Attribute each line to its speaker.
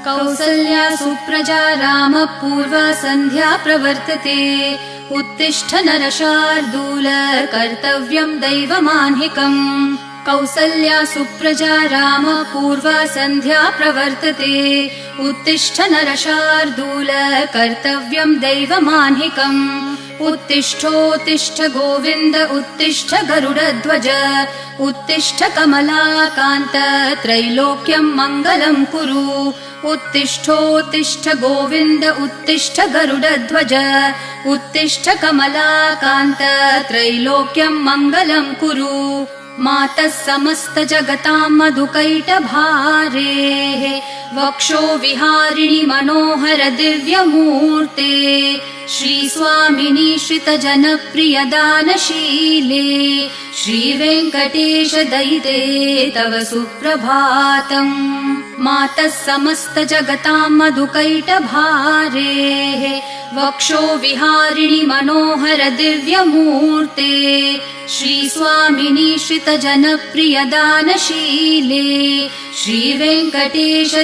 Speaker 1: कौसल्या सुप्रजा रामः पूर्वा सन्ध्या प्रवर्तते उत्तिष्ठ नरशार्दूल कर्तव्यं दैवमान्हिकम् कौसल्या सुप्रजा रामः पूर्वा सन्ध्या प्रवर्तते उत्तिष्ठ नरशार्दूल कर्तव्यं दैवमान्हिकम् उत्तिष्ठोत्तिष्ठ गोविन्द उत्तिष्ठ गरुडध्वज उत्तिष्ठ कमलाकान्त त्रैलोक्यं मङ्गलं कुरु उत्तिष्ठोत्तिष्ठ गोविन्द उत्तिष्ठ गरुडध्वज उत्तिष्ठ कमलाकान्त त्रैलोक्यं मङ्गलं कुरु मातः समस्त जगतां मधुकैटभारेः वक्षो विहारिणि मनोहर दिव्यमूर्ते श्रीस्वामिनि श्रितजनप्रिय दानशीले श्रीवेङ्कटेश दयिते तव सुप्रभातम् मातः समस्त जगतां मधुकैटभारेः वक्षो विहारिणि मनोहर दिव्यमूर्ते श्रीस्वामिनि श्रितजनप्रिय दानशीले श्रीवेङ्कटेश